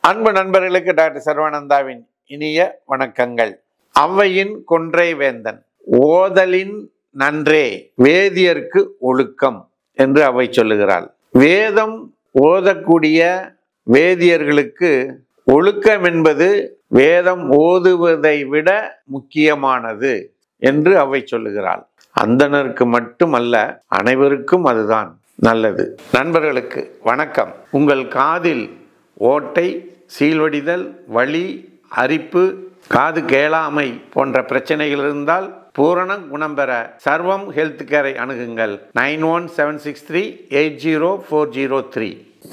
அன்பு நண்பர்களுக்கு டாக்டர் சர்வானந்தாவின் இனிய வணக்கங்கள். ஔவையின் கொன்றை வேந்தன் ஓதலின் நன்றே வேதியர்க்கு ஒழுக்கம் என்று அவை சொல்லுகிறாள். வேதம் ஓதக்கூடிய வேதியர்களுக்கு ஒழுக்கம் என்பது வேதம் ஓதுவதை விட முக்கியமானது என்று அவை சொல்லுகிறாள். அந்தணருக்கு மட்டுமல்ல, அனைவருக்கும் அதுதான் நல்லது. நண்பர்களுக்கு வணக்கம். உங்கள் காதில் ஓட்டை, சீழ்வடிதல், வலி, அரிப்பு, காது கேளாமை போன்ற பிரச்சனைகள் இருந்தால் பூரண குணம் பெற சர்வம் ஹெல்த் கேரை அணுகுங்கள். 9176380403.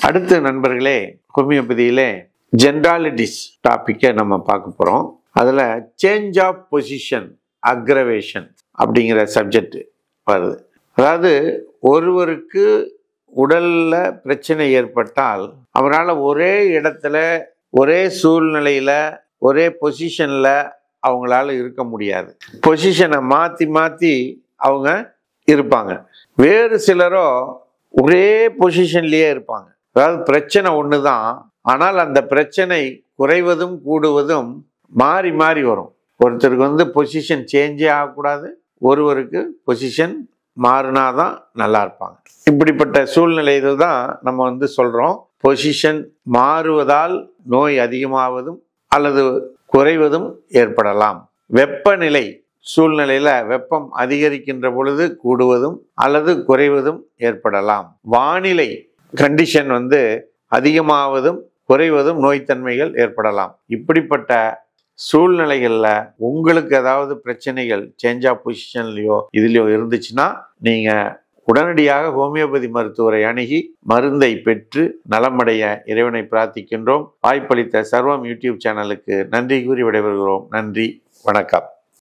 அடுத்து நண்பர்களே, ஹோமியோபதியிலே ஜென்ராலிட்டிஸ் டாப்பிக்கை நம்ம பார்க்க போகிறோம். அதில் சேஞ்ச் ஆஃப் பொசிஷன் அக்ரவேஷன் அப்படிங்கிற சப்ஜெக்ட் வருது. அதாவது ஒருவருக்கு உடல்ல பிரச்சனை ஏற்பட்டால் அவரால் ஒரே இடத்துல, ஒரே சூழ்நிலையில, ஒரே பொசிஷன்ல அவங்களால இருக்க முடியாது. பொசிஷனை மாற்றி மாற்றி அவங்க இருப்பாங்க. வேறு சிலரோ ஒரே பொசிஷன்லேயே இருப்பாங்க. அதாவது பிரச்சனை ஒன்று தான், ஆனால் அந்த பிரச்சனை குறைவதும் கூடுவதும் மாறி மாறி வரும். ஒருத்தருக்கு பொசிஷன் சேஞ்சே ஆகக்கூடாது, ஒருவருக்கு பொசிஷன் மாறினாதான் நல்லா இருப்பாங்க. இப்படிப்பட்ட சூழ்நிலையில் தான் நம்ம சொல்கிறோம், பொசிஷன் மாறுவதால் நோய் அதிகமாவதும் அல்லது குறைவதும் ஏற்படலாம். வெப்பநிலை சூழ்நிலையில் வெப்பம் அதிகரிக்கின்ற பொழுது கூடுவதும் அல்லது குறைவதும் ஏற்படலாம். வானிலை கண்டிஷன் அதிகமாவதும் குறைவதும் நோய்த்தன்மைகள் ஏற்படலாம். இப்படிப்பட்ட சூழ்நிலைகளில் உங்களுக்கு ஏதாவது பிரச்சனைகள் சேஞ்ச் ஆஃப் பொசிஷன்லையோ இதுலையோ இருந்துச்சுன்னா நீங்கள் உடனடியாக ஹோமியோபதி மருத்துவரை அணுகி மருந்தை பெற்று நலமடைய இறைவனை பிரார்த்திக்கின்றோம். வாய்ப்பளித்த சர்வம் யூடியூப் சேனலுக்கு நன்றி கூறி விடைபெறுகிறோம். நன்றி, வணக்கம்.